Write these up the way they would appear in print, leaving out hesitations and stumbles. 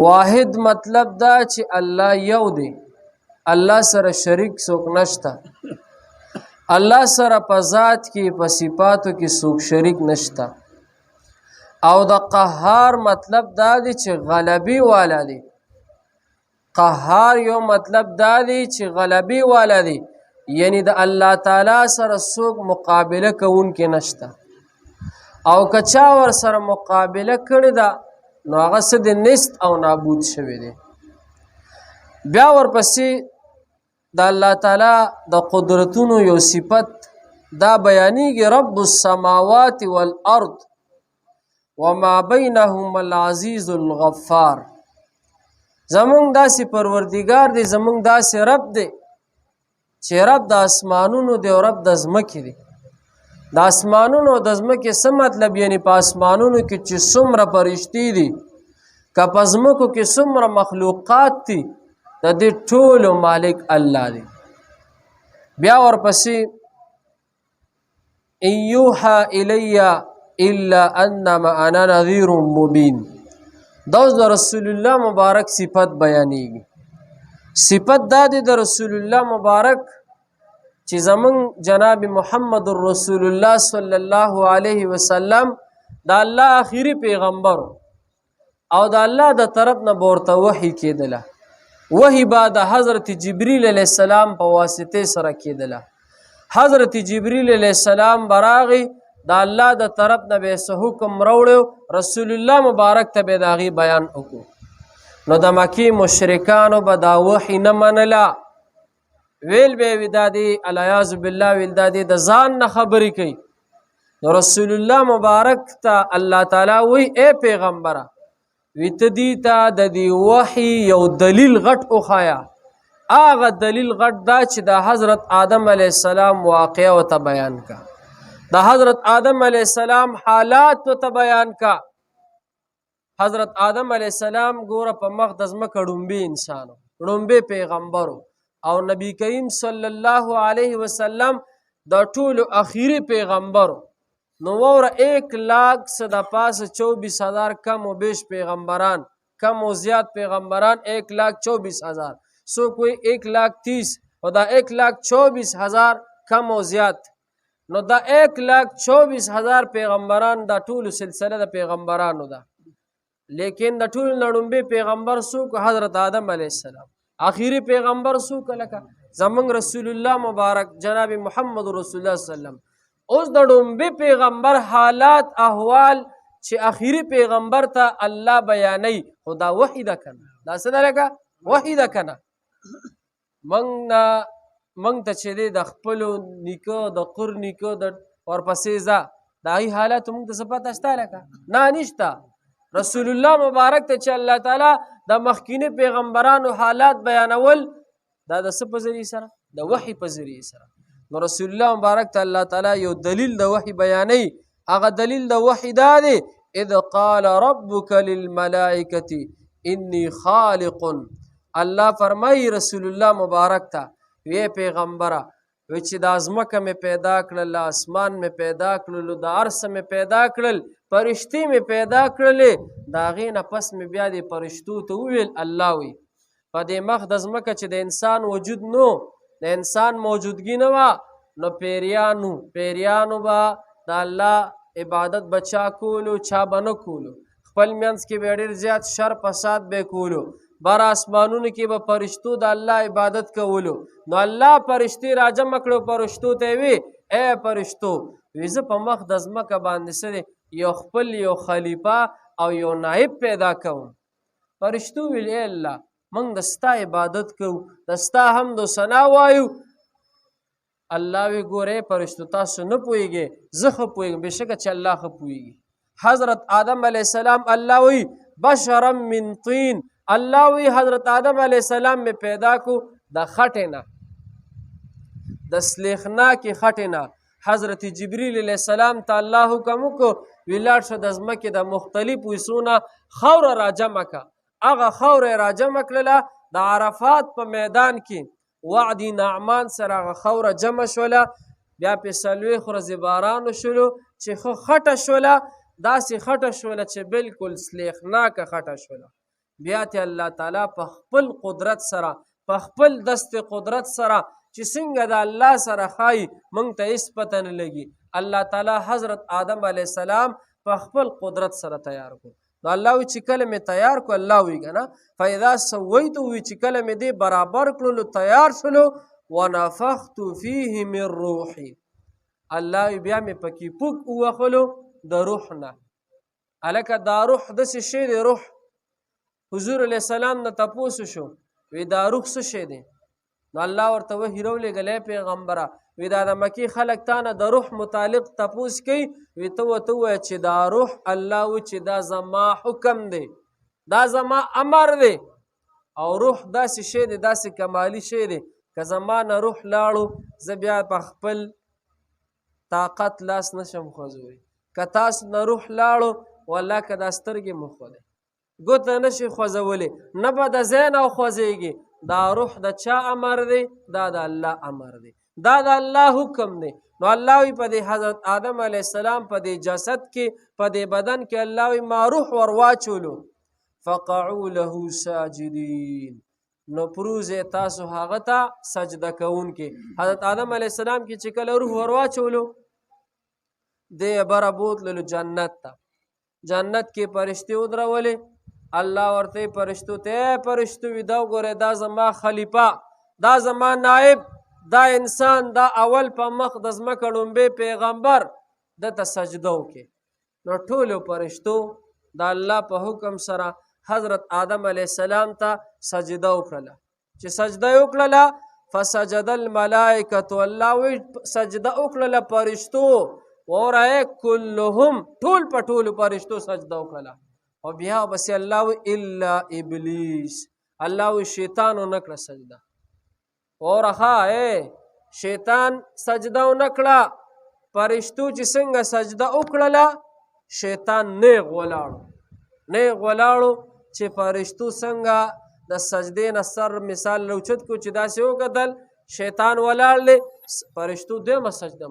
واحد مطلب دا چې الله یو دی، الله سره شریک څوک نشته. الله سره په ذات کې په صفاتو کې څوک شریک نشته. او د قهار مطلب دا دی چې غلبي والا دی. قهار یو مطلب دا دی چې غلبي والا دی، یعنی د الله تعالی سره څوک مقابله کوونکی نشته. او کچا ور سره مقابله کړی ده نو هغه څه د نست او نابود شوی دی. بیا ورپسې د الله تعالی د قدرتونو یو صفت دا بیانېږي، رب السماوات والارض وما بینهما العزیز الغفار. زمونږ داسې پروردګار دی، زمونږ داسې رب دی چې رب د اسمانونو دی او رب د ځمکې دی. د اسمانونو د ځمکې څه مطلب؟ یعنی په اسمانونو کې چې څومره فرشتي دي، که په ځمکو کې څومره مخلوقات دي، د دې ټولو مالک الله دی. بیا ورپسې ان یوحى الی الا انما انا نذیر مبین. دا اوس د رسول الله مبارک صفت بیانېږي. صفت دا دی د رسول الله مبارک چې زمون جناب محمد رسول الله صلی الله علیه وسلم د الله آخري پیغمبر او د الله د طرف نه ورته وحی کېدله. وحی با د حضرت جبریل علیه السلام په واسطه سره کېدله. حضرت جبریل علیه السلام براغي د الله د طرف نه به څه حکم راوړو، رسول الله مبارک ته به د هغې بیان وکړو. نو د مکې مشرکانو به دا وحی نه منله، ویل به وي دا دی العیاذ بالله، ویل دا دی د ځان نه خبرې کوي. نو رسول الله مبارک ته الله تعالی وی اے پیغمبره، وی ته دې ته د دې وحی یو دلیل غټ وښایه. هغه دلیل غټ دا چې د حضرت آدم علیه السلام واقعه ورته بیان کا، د حضرت آدم علیه السلام حالات ورته بیان کا. حضرت آدم علیه السلام ګوره په مخ د ځمکه ړومبی انسانو، ړومبی پیغمبرو، او نبی کریم صلی الله علیه وسلم د ټولو اخیری پیغمبرو. نو وره 1,24,000 کم و بیش پیغمبران، کم و زیاد پیغمبران 1,24,000، سو کوئی 1,30,000 و دا 1,24,000 کم و زیاد. نو دا 1,24,000 پیغمبران دا ټولو سلسله د پیغمبرانو ده. لیکن د ټولو نړومبی پیغمبر څوک؟ حضرت آدم علیه السلام. آخری پیغمبر څوک؟ لکه زمونږ رسول الله مبارک جناب محمد رسول الله صلی الله علیه وسلم. اوس د ډومبی پیغمبر حالات احوال چې آخری پیغمبر ته الله بیانوي، خو دا وحی ده کنه، دا څه ده لکه وحی ده کنه. موږ ته چې دی د خپلو نیکه د قر نیکه د ورپسې ځه د هغې حالاتو موږ ته څه پته شته لکه؟ نه، نشته. رسول الله مبارک ته چې الله تعالی د مخکینی پیغمبرانو حالات بیانول، دا د څه په ذریعه سره؟ د وحی په ذریعه سره. نو رسول الله مبارک ته الله تعالی یو دلیل د وحی بیانوي. هغه دلیل د وحی دا دی، اذ قال ربک للملائکة انی خالق. الله فرمایي رسول الله مبارک ته، وی پیغمبره، وی چې د ځمکه مې پیدا کړل، اسمان مې پیدا کړل، د هر څه مې پیدا کړل، فرشتې مې پیدا کړلې، د هغې نه پس مې بیا دې فرشتو ته وویل الله وی په دې مخ د ځمکه چې د انسان وجود نو، د انسان موجودګي نه وه، نو پیریانو به د الله عبادت به چا کولو، چا به نه کولو. خپل منځ کې به ډېر زیات شر فساد به کولو. بر اسمانونو کې به فرشتو د الله عبادت کولو. نو الله فرشتې راجمع کړو، فرشتو ته وی اے فرشتو، وی زه په مخ د ځمکه باندې څه دی یو خپل یو خلیفه او یو نائب پیدا کوم. فرشتو ویل اے الله، موږ د ستا عبادت کوو، د ستا حمد و ثنا وایو. الله وی ګورې فرشتو تاسو نه پوهېږئ، زه ښه پوهېږم، بېشکه چې الله ښه پوهېږي. حضرت آدم علیه السلام الله وی بشرا من طین. الله وی حضرت آدم علیه السلام میں پیدا کو د خټې نه، د سلیخناکې خټې نه. حضرت جبریل علیه السلام ته الله حکم وکړو، وی لاړ شه د ځمکې د مختلفو حصو نه خاوره راجمع که. هغه خاوره راجمع کړله، د عرفات په میدان کې وعدي نعمان سره هغه خاوره جمع شوله. بیا پې 40 ورځې باران وشولو چې ښه خټه شوله، داسې خټه شوله چې بالکل سلیخناکه خټه شوله. بیا ته الله تعالی په خپل قدرت سره په خپل دست قدرت سره چې څنګه د الله سره ښایي موږ ته هېڅ پته نه لګي الله تعالی حضرت آدم علیه السلام په خپل قدرت سره تیار کړو نو الله وی چې کله مې تیار کړو الله وی که نه فاذا سویته وی چې کله مې دې برابر کړلو تیار شلو ونفخت فیه من روحي الله وی بیا مې پکې پوک ووخلو د روح نه هلکه دا روح داسې شی دی روح حضور علیه السلام نه تپوس شو وی دا روح څه شی دی نو الله ورته وحی راولېږلی پیغمبره وی دا د مکې خلک تا نه د روح متعلق تپوس کوي وی ته ورته ووایه چې دا روح الله وی چې دا زما حکم دی دا زما امر دی او روح داسې شی دی داسې کمالي شی دی که زما نه روح لاړو زه بیا په خپل طاقت لاس نشم خوځوي که تاسو نه روح لاړو والله که دا سترګې مو خوځوي ګوته نشي خوځولی نه به د ځای نه خوځېږي دا روح د چا امر دی دا د الله امر دی دا د الله حکم دی نو الله وی په دې حضرت آدم علیه السلام په دې جسد کې په دې بدن کې الله وی ما روح ور واچولو فقعوا له ساجدین نو پروزه تاسو هغه ته سجده کوونکي حضرت آدم علیه السلام کې چې کله روح ور واچولو دې بره بوتللو جنت ته جنت کې فرشتې ودرولې الله ورته فرشتو ته فرشتو وی دا وګوره دا زما خلیفه دا زما نائب دا انسان دا اول په مخ د ځمکه ړومبی پیغمبر دته سجده وکړي نو ټولو فرشتو د الله په حکم سره حضرت آدم علیه السلام ته سجده وکړله چې سجده یې وکړله فسجد الملائکة الله وی سجده وکړله فرشتو ورای کلهم ټول په ټولو فرشتو سجده وکړله او بیا بس الله وی الا ابلیس الله وی شیطان ونه کړه سجده اورخه شیطان سجده ونه کړه فرشتو چې څنګه سجده وکړله شیطان نیغ ولاړو چې فرشتو څنګه د سجدې نه سر مثال لوچت کو چې داسې وکتل شیطان ولاړ دی فرشتو دویمه سجده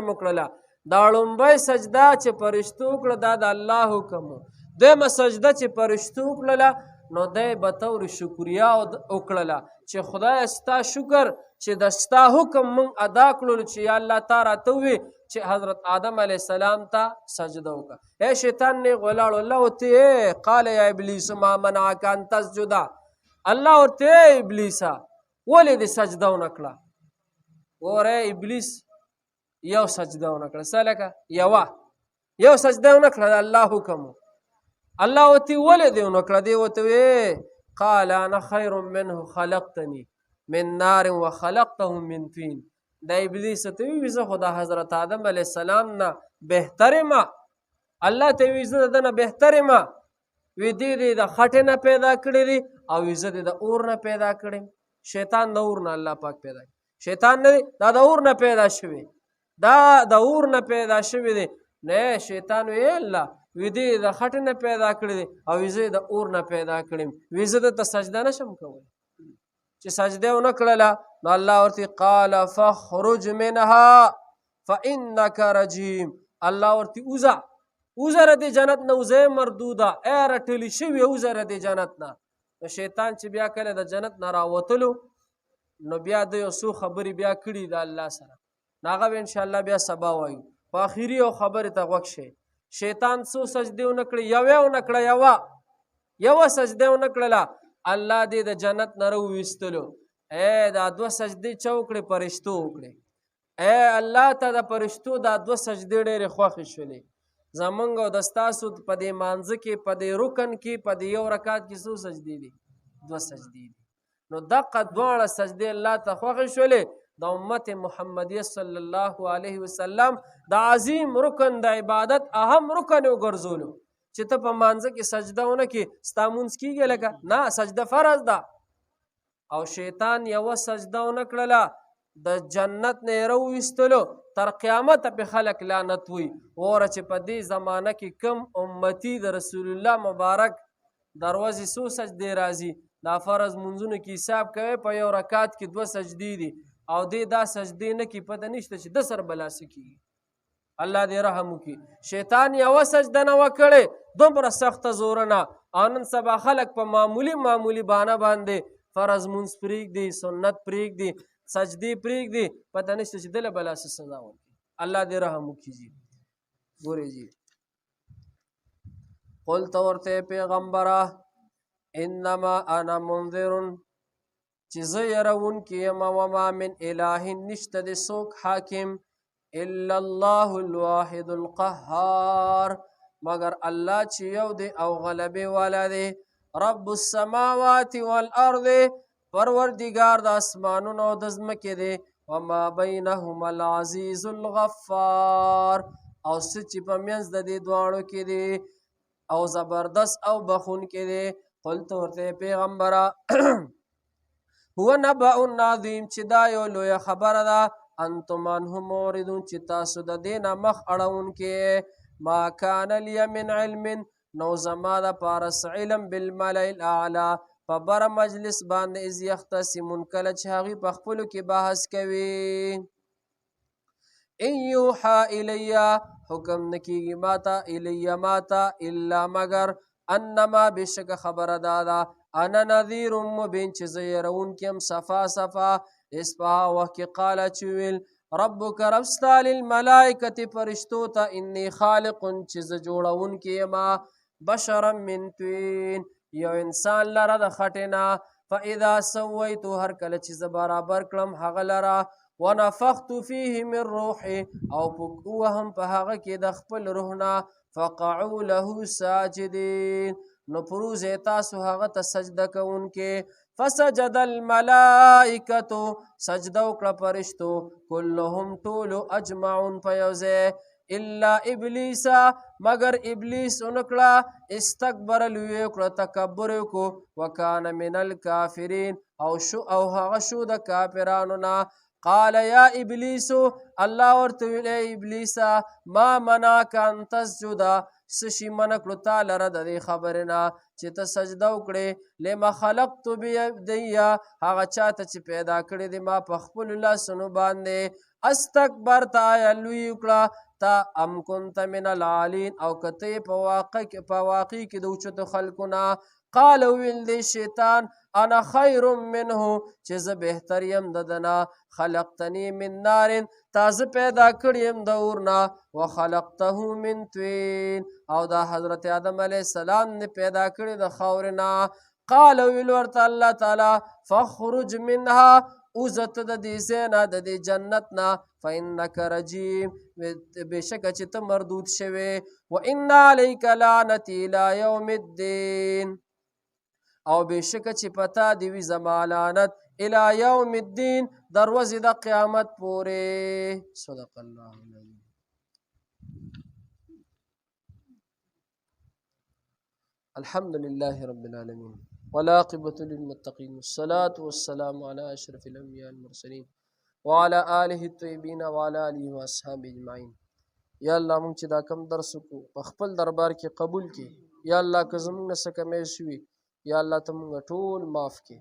وکړله دا لومبۍ سجده چې فرشتو وکړه دا د الله حکم و دویمه سجده چې فرشتو وکړله نو دی به طور شکریا وکړله چې خدای ستا شکر چې د ستا حکم موږ ادا کړلو چې یا الله تا راته ووی چې حضرت آدم علیه السلام ته سجده وکړه شیطان نیغ ولاړ الله ورته قال یا ابلیس ما منعک ان تسجد الله ورته ابلیسه ولې دې سجده ونه کړه ګوره ابلیس یو سجده ونه کړه څه لکه یو سجده ونه کړه د الله حکم الله ورته ولې دې ونه کړه دی ورته قال انا خیر منه خلقتني من نار وخلقته من طين دا ابلیس ته وی زه خو د حضرت آدم علیه السلام نه بهتر ما الله ته وی زه دنه بهتر ما وی دې د خټې نه پیدا کړی دی او وی زه د اور نه پیدا کړم شیطان د اور نه الله پاک پیدا شیطان نه دا د اور نه پیدا شوی دی نه شیطان وی الله وی دې د خټې نه پیدا کړی دی او وی زه د اور نه پیدا کړم وی زه ته سجده نشم کولی چې سجده ونه کړله نو الله ورته قال فاخرج منها فانك رجيم الله ورته اوزه ردې جنت نه اوزه مردوده رټلی شوې اوزه ردې جنت نه نو شیطان چې بیا کله د جنت نه راوتلو نو بیا د یو څو خبرې بیا کړي د الله سره نو هغه به انشاءالله بیا سبا وایو په اخري یو خبرې ته غوږ شئ شیطان څو سجدې ونه کړې یوه سجده ونه کړله الله دې د جنت نه راوویستلو دا دوه سجدې چا وکړې فرشتو وکړې الله ته د فرشتو دا دوه سجدې ډېرې خوښې شولې زمونږ او د ستاسو په دې مانځه کې په دې رکن کې په دې یو رکعت کې څو سجدې دي دوه سجدې دي نو دقه دواړه سجدې الله ته خوښې شولې د امت محمدیه صلی الله علیه وسلم د عظیم رکن د عبادت اهم رکن وګرځولو چې ته په مانځه کې سجده ونه کې ستا مونځ کېږي لکه نه سجده فرض ده او شیطان یوه سجده ونه کړله د جنت نه یې راوویستلو تر قیامته پې خلک لعنت وي وره چې په دې زمانه کې کم امتي د رسول الله مبارک دروازې څو سجدې راځي دا فرض مونځونو کې حساب کوي په یو رکعت کې دوه سجدې دي او دې دا سجدې نه کې پته نشته چې د سر بلا څه کېږي الله دې رحم وکړي. شیطان یوه سجده نه وه کړې دومره سخته زوره نه، او نن سبا خلک په معمولي بانه باندې فرض مونځ پرېږدي، سنت پرېږدي، سجدې پرېږدي، پته نشته چې دله بلا څه سزا ورکړي. الله دې رحم وکړي جي. ګورې جي قل ته ورته پیغمبره انما انا منذر چې زه یروونکی یم، وما من اله نشته د څوک حاکم الا الله الواحد القهار مگر الله چې یو دی او غلبې والا دی. رب السماوات والارض پروردګار د اسمانونو او د ځمکې دی. وما بینهما العزیز الغفار او څه چې په منځ د دې دواړو کې دی او زبردست او بخونکی دی. قلت ورته پیغمبره هو نبأ عظیم چې دا یو لویه خبره ده، انتم عنه موردون چې تاسو د دې نه مخ اړوونکي. ما کان لی من علم نو زما دپاره څه علم بالملأ الاعلی په بره مجلس باندې اذ یختصمون کله چې هغوی په خپلو کې بحث کوي. ان یوحى الی حکم نه کېږي ماته الی ماته الا مگر انما بشک خبره دا ده انا نذیر مبین چې زه یروونکی یم صفا صفا. اسپها وخت کې قاله چې ویل ربک رب ستا للملائکة فرشتو ته انی خالق چې زه جوړونکی یم بشرا من طین یو انسان لره د خټې نه. فاذا سویتو هر کله چې زه برابر کړم هغه لره ونفخت فیه من روحي او وهم په هغه کې د خپل روح نه فقعوا له ساجدین نو پروزه تاسو هغه ته سجده کوونکې. فسجد الملائکة سجده وکړه فرشتو کلهم ټولو اجمعون په یو ځای الا ابلیس مگر ابلیس ونکړه استکبر لوی وکړه تکبر وکړو وکانه من الکافرین او هغه شو د کافرانو نه. قال یا ابلیس الله ورته ویل ای ابلیسه ما منعک ان تسجد څه شي منع کړو تا لره د دې خبرې نه چې ته سجده وکړې لما خلقت بیدی هغه چاته چې پیدا کړی دی ما په خپلو لاسونو باندې استکبرت آیا لوی وکړه تا ام کنت من العالین او که ته یې په واقع کې د اوچتو خلکو نه. قال ویل دی شیطان انا خیر منه چې زه بهتر یم د ده نه خلقتنی من نار تازه پیدا کړی یم د اور نه وخلقته من طین او دا حضرت آدم علیه السلام نه پیدا کړی د خاورې نه. قال ویل ورته الله تعالی فاخرج منها اوزت د دې ځای نه د دې جنت نه فانک رجیم بېشکه چې ته مردود شوې وان علیک لعنتي الی یوم الدین او بېشکه چې پتا دې وي زما لعنت الی یوم الدین در ورځې د قیامت پورې. صدق الله العظیم. الحمد لله رب العالمين والعاقبة للمتقين والصلاة والسلام على أشرف الأنبياء المرسلين وعلى آله الطيبين وعلى آله وأصحابه أجمعين. یا الله مونږ چې دا کم درس وکړو په خپل دربار کې قبول کړي. یا الله که زمونږ نه څه کمی شوي یا الله ته مونږ ټول معاف کړي.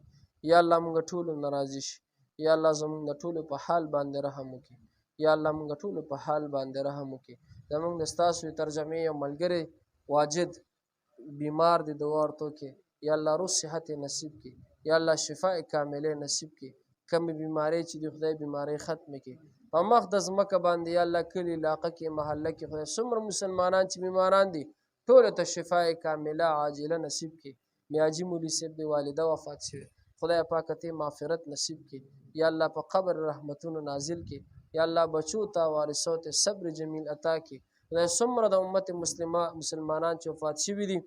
یا الله مونږ ټولو نه راضي شي. یا الله زمونږ د ټولو په حال باندې رحم وکړي. یا الله مونږ ټولو په حال باندې رحم وکړي. زمونږ د ستاسو ترجمې یو ملګری واجد بیمار دی دعا ورته وکړي. یا الله روغ صحت نصیب کړي. یا الله شفاء کامله نصیب کړي. کمې بیمارۍ چې دی خدای بیمارۍ ختمې کړي په مخ د ځمکه باندې. یا الله کلي علاقه کې محله کې خدای څومره مسلمانان چې بیماران دي ټولو ته شفاء کامله عاجله نصیب کړي. میاجي مولي صاحب د والده وفات شوی خدای پاک ته مغفرت نصیب کړي. یا الله په قبر رحمتونو نازل کړي. یا الله بچو ته وارثو ته صبر جمیل عطا کړي. خدای څومره د امت مسلمانان چې وفات شوي دي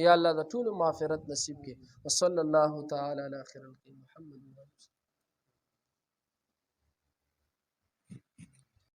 یا الله د ټولو مغفرت نصیب کړي. وصلی الله تعالی علی خیر الخلق محمد.